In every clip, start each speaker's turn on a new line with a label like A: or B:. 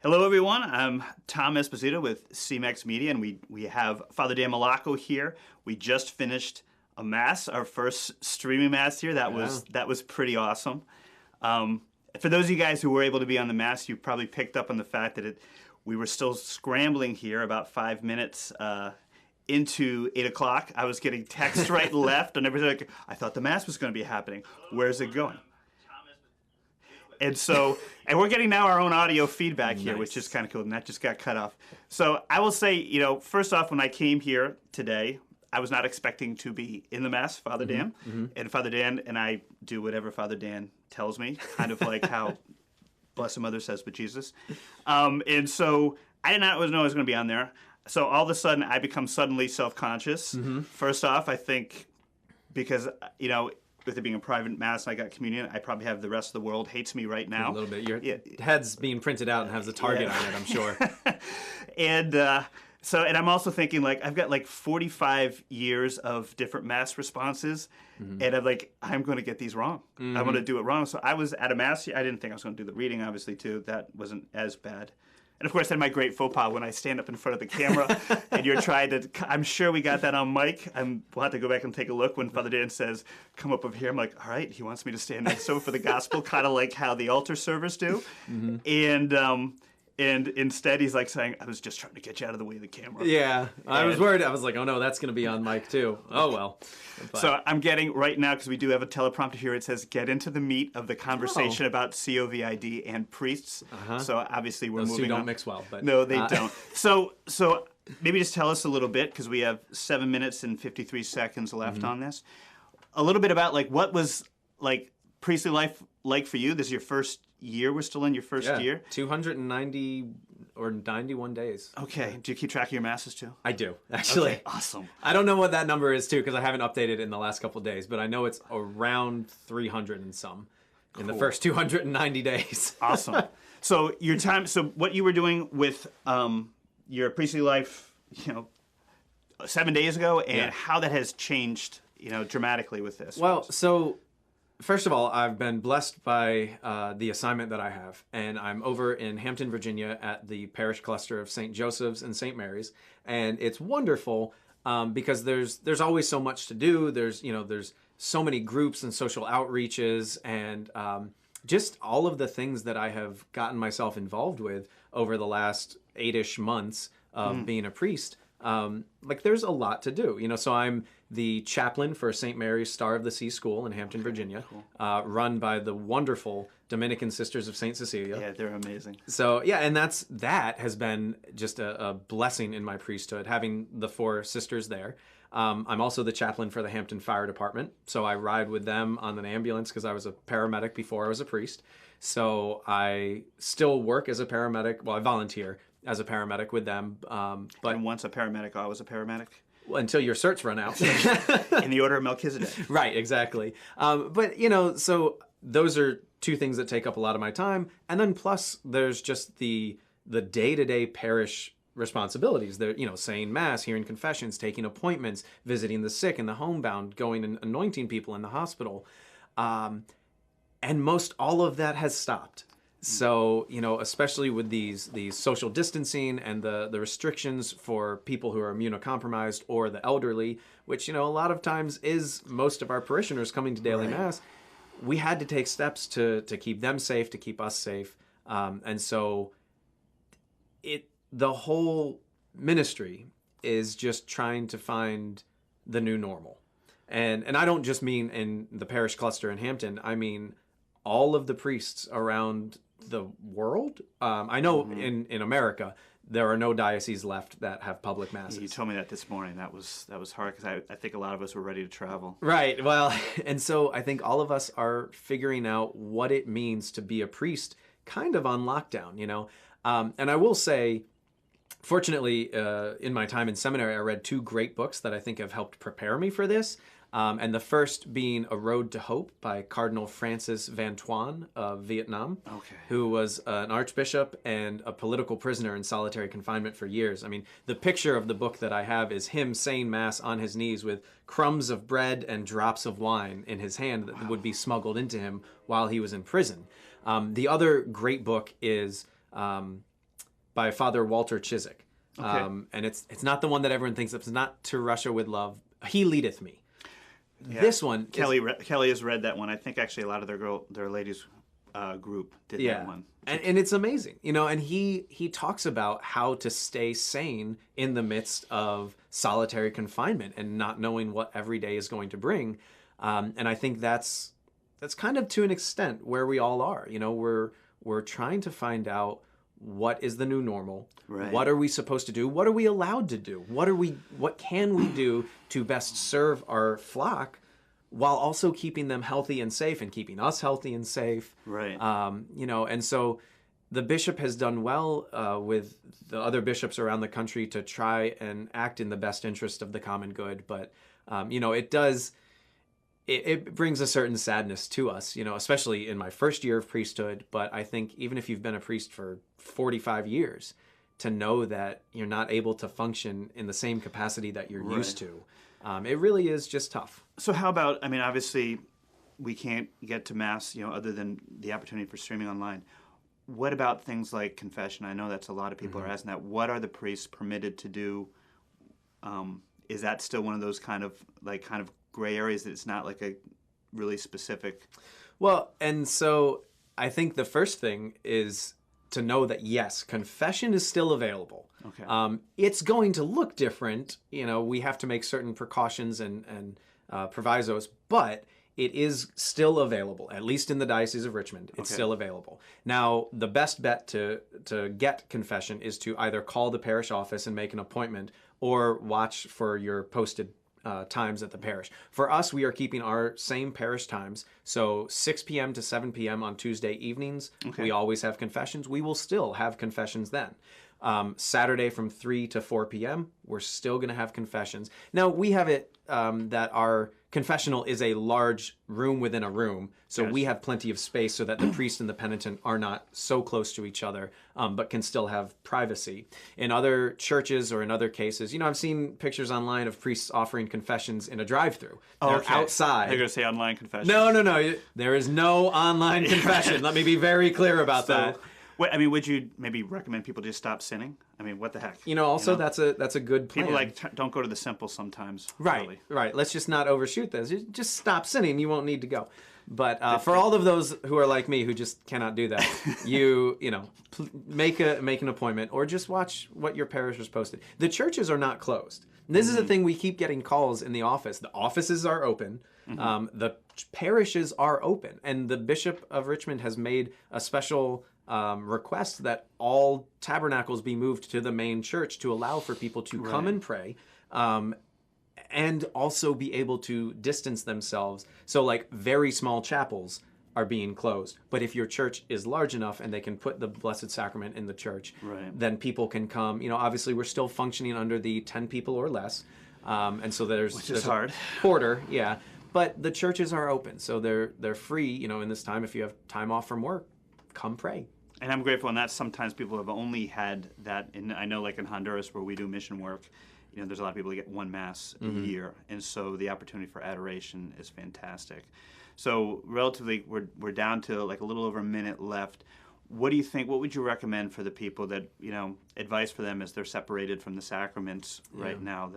A: Hello, everyone. I'm Tom Esposito with CMAX Media, and we have Father Dan Malaco here. We just finished a mass, our first streaming mass here. That was pretty awesome. For those of you guys who were able to be on the mass, you probably picked up on the fact that we were still scrambling here about 5 minutes into 8 o'clock. I was getting text right and left, and everything like, I thought the mass was going to be happening. Where's it going? And so, and we're getting now our own audio feedback here, which is kind of cool, and that just got cut off. So I will say, first off, when I came here today, I was not expecting to be in the Mass, Father Dan. And Father Dan and I do whatever Father Dan tells me, kind of like how Blessed Mother says with Jesus. And so I did not know I was going to be on there. So all of a sudden, I become suddenly self-conscious. First off, I think because, with it being a private mass and I got communion, I probably have the rest of the world hates me right now.
B: A little bit. Your head's being printed out and has a target on it, I'm sure.
A: And I'm also thinking, I've got 45 years of different mass responses, and I'm going to get these wrong. I'm going to do it wrong. So I was at a mass. I didn't think I was going to do the reading, obviously, too. That wasn't as bad. And of course, then my great faux pas when I stand up in front of the camera and you're trying to, I'm sure we got that on mic. We'll have to go back and take a look when Father Dan says, come up over here. I'm like, all right, he wants me to stand next to him for the gospel, kind of like how the altar servers do. And instead he's saying, I was just trying to get you out of the way of the camera.
B: Yeah, I was worried. I was like, oh no, that's going to be on mic too. Oh well.
A: So I'm getting right now, because we do have a teleprompter here, it says get into the meat of the conversation about COVID and priests. So obviously we're
B: Those
A: moving
B: two don't
A: on.
B: mix well. But
A: No, they don't. So maybe just tell us a little bit, because we have 7 minutes and 53 seconds left on this. A little bit about what was priestly life like for you. This is your first year. We're still in your first year.
B: 290 or 91 days.
A: Okay. Do you keep track of your masses too?
B: I do, actually.
A: Okay, awesome.
B: I don't know what that number is too, because I haven't updated in the last couple of days, but I know it's around 300 and some in the first 290 days.
A: Awesome. So what you were doing with your priestly life, 7 days ago, and how that has changed, dramatically with this.
B: Well, so first of all, I've been blessed by the assignment that I have, and I'm over in Hampton, Virginia at the parish cluster of St. Joseph's and St. Mary's, and it's wonderful because there's always so much to do. There's so many groups and social outreaches and just all of the things that I have gotten myself involved with over the last 8-ish months of being a priest. There's a lot to do, so I'm the chaplain for St. Mary's Star of the Sea School in Hampton, Virginia, run by the wonderful Dominican Sisters of St. Cecilia.
A: Yeah, they're amazing.
B: So, yeah, and that has been just a blessing in my priesthood, having the 4 sisters there. I'm also the chaplain for the Hampton Fire Department, so I ride with them on an ambulance because I was a paramedic before I was a priest. So I still work as a paramedic. Well, I volunteer as a paramedic with them.
A: And once a paramedic, always a paramedic?
B: Well, until your certs run out.
A: In the order of Melchizedek.
B: Right, exactly. So those are 2 things that take up a lot of my time. And then plus there's just the day-to-day parish responsibilities. They're, saying mass, hearing confessions, taking appointments, visiting the sick and the homebound, going and anointing people in the hospital. And most all of that has stopped. So, especially with these social distancing and the restrictions for people who are immunocompromised or the elderly, which, a lot of times is most of our parishioners coming to daily mass, we had to take steps to keep them safe, to keep us safe. And so the whole ministry is just trying to find the new normal. And I don't just mean in the parish cluster in Hampton. I mean all of the priests around the world. I know in America there are no dioceses left that have public masses.
A: You told me that this morning. That was hard because I think a lot of us were ready to travel.
B: Right. Well, and so I think all of us are figuring out what it means to be a priest kind of on lockdown, And I will say, fortunately, in my time in seminary, I read 2 great books that I think have helped prepare me for this. And the first being A Road to Hope by Cardinal Francis Van Thuan of Vietnam, who was an archbishop and a political prisoner in solitary confinement for years. I mean, the picture of the book that I have is him saying Mass on his knees with crumbs of bread and drops of wine in his hand that would be smuggled into him while he was in prison. The other great book is by Father Walter Chiswick.
A: Okay.
B: And it's not the one that everyone thinks of. It's not To Russia with Love. He Leadeth Me.
A: Yeah.
B: This one,
A: Kelly has read that one. I think actually a lot of their ladies group did that one.
B: And it's amazing, and he talks about how to stay sane in the midst of solitary confinement and not knowing what every day is going to bring. And I think that's kind of to an extent where we all are. We're trying to find out what is the new normal.
A: Right.
B: What are we supposed to do? What are we allowed to do? What can we do to best serve our flock, while also keeping them healthy and safe and keeping us healthy and safe.
A: Right.
B: And so the bishop has done well with the other bishops around the country to try and act in the best interest of the common good. But, it brings a certain sadness to us, especially in my first year of priesthood. But I think even if you've been a priest for 45 years, to know that you're not able to function in the same capacity that you're used to, it really is just tough.
A: So how about, obviously we can't get to Mass, other than the opportunity for streaming online. What about things like confession? I know that's a lot of people are asking that. What are the priests permitted to do? Is that still one of those kind of gray areas that it's not like a really specific?
B: Well, and so I think the first thing is to know that, yes, confession is still available.
A: Okay.
B: It's going to look different. We have to make certain precautions and provisos, but it is still available, at least in the Diocese of Richmond. It's still available. Now, the best bet to get confession is to either call the parish office and make an appointment, or watch for your posted times at the parish. For us, we are keeping our same parish times. So 6 p.m. to 7 p.m. on Tuesday evenings, we always have confessions. We will still have confessions then. Saturday from 3 to 4 p.m., we're still going to have confessions. Now, we have it that our confessional is a large room within a room, so we have plenty of space so that the priest and the penitent are not so close to each other, but can still have privacy. In other churches or in other cases, I've seen pictures online of priests offering confessions in a drive-thru. They're outside.
A: They're going to say online confession.
B: No. There is no online confession. Let me be very clear about that.
A: Would you maybe recommend people just stop sinning? What the heck?
B: Also that's a good plan.
A: People don't go to the simple sometimes.
B: Right, right. Let's just not overshoot this. Just stop sinning. You won't need to go. But for all of those who are like me who just cannot do that, make an appointment, or just watch what your parish has posted. The churches are not closed. This is the thing, we keep getting calls in the office. The offices are open. The parishes are open, and the Bishop of Richmond has made a special request that all tabernacles be moved to the main church to allow for people to come and pray, and also be able to distance themselves. So very small chapels are being closed. But if your church is large enough and they can put the Blessed Sacrament in the church, then people can come. Obviously we're still functioning under the 10 people or less. And so there's
A: hard.
B: A quarter, but the churches are open. So they're free, in this time. If you have time off from work, come pray.
A: And I'm grateful, and that's sometimes people have only had that. I know in Honduras where we do mission work, there's a lot of people who get one Mass a year. And so the opportunity for adoration is fantastic. So relatively, we're down to a little over a minute left. What do you think, what would you recommend for the people that, advice for them as they're separated from the sacraments right now?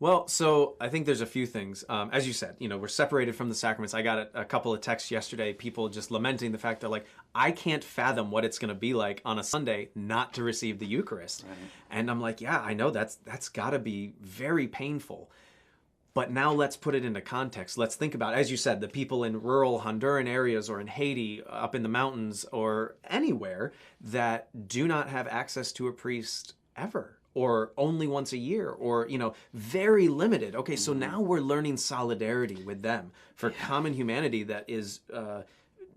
B: Well, so I think there's a few things. As you said, we're separated from the sacraments. I got a couple of texts yesterday, people just lamenting the fact that I can't fathom what it's going to be like on a Sunday not to receive the Eucharist. Right. And I'm like, yeah, I know that's got to be very painful. But now let's put it into context. Let's think about, as you said, the people in rural Honduran areas or in Haiti, up in the mountains or anywhere that do not have access to a priest ever, or only once a year, or, very limited. Okay, so now we're learning solidarity with them for common humanity that is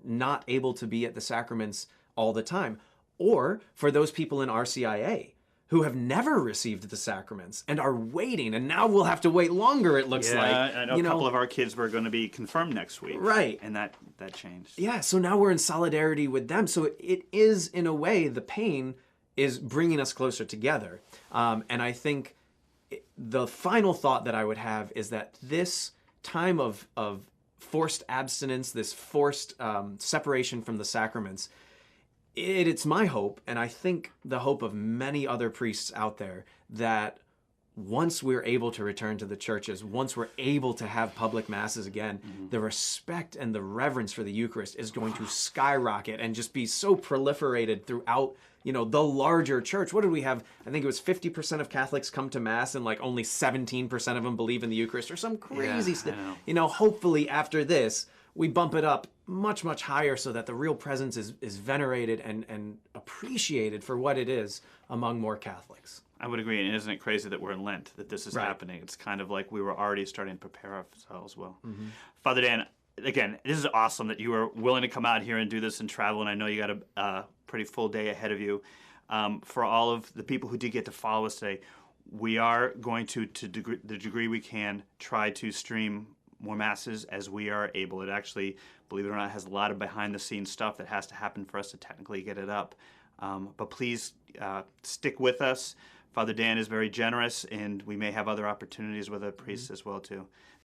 B: not able to be at the sacraments all the time. Or for those people in RCIA who have never received the sacraments and are waiting, and now we'll have to wait longer, it looks like.
A: I know a couple of our kids were going to be confirmed next week.
B: Right.
A: And that changed.
B: Yeah, so now we're in solidarity with them. So it is, in a way, the pain is bringing us closer together. And I think the final thought that I would have is that this time of forced abstinence, this forced separation from the sacraments, It's my hope, and I think the hope of many other priests out there, that once we're able to return to the churches, once we're able to have public masses again, the respect and the reverence for the Eucharist is going to skyrocket and just be so proliferated throughout, the larger church. What did we have? I think it was 50% of Catholics come to Mass and like only 17% of them believe in the Eucharist, or some crazy stuff. Hopefully after this, we bump it up much, much higher so that the real presence is venerated and appreciated for what it is among more Catholics.
A: I would agree, and isn't it crazy that we're in Lent, that this is
B: Right.
A: happening? It's kind of like we were already starting to prepare ourselves well. Father Dan, again, this is awesome that you were willing to come out here and do this and travel, and I know you got a pretty full day ahead of you. For all of the people who did get to follow us today, we are going to the degree we can, try to stream more masses as we are able. It actually, believe it or not, has a lot of behind-the-scenes stuff that has to happen for us to technically get it up. But please stick with us. Father Dan is very generous, and we may have other opportunities with other priests as well, too.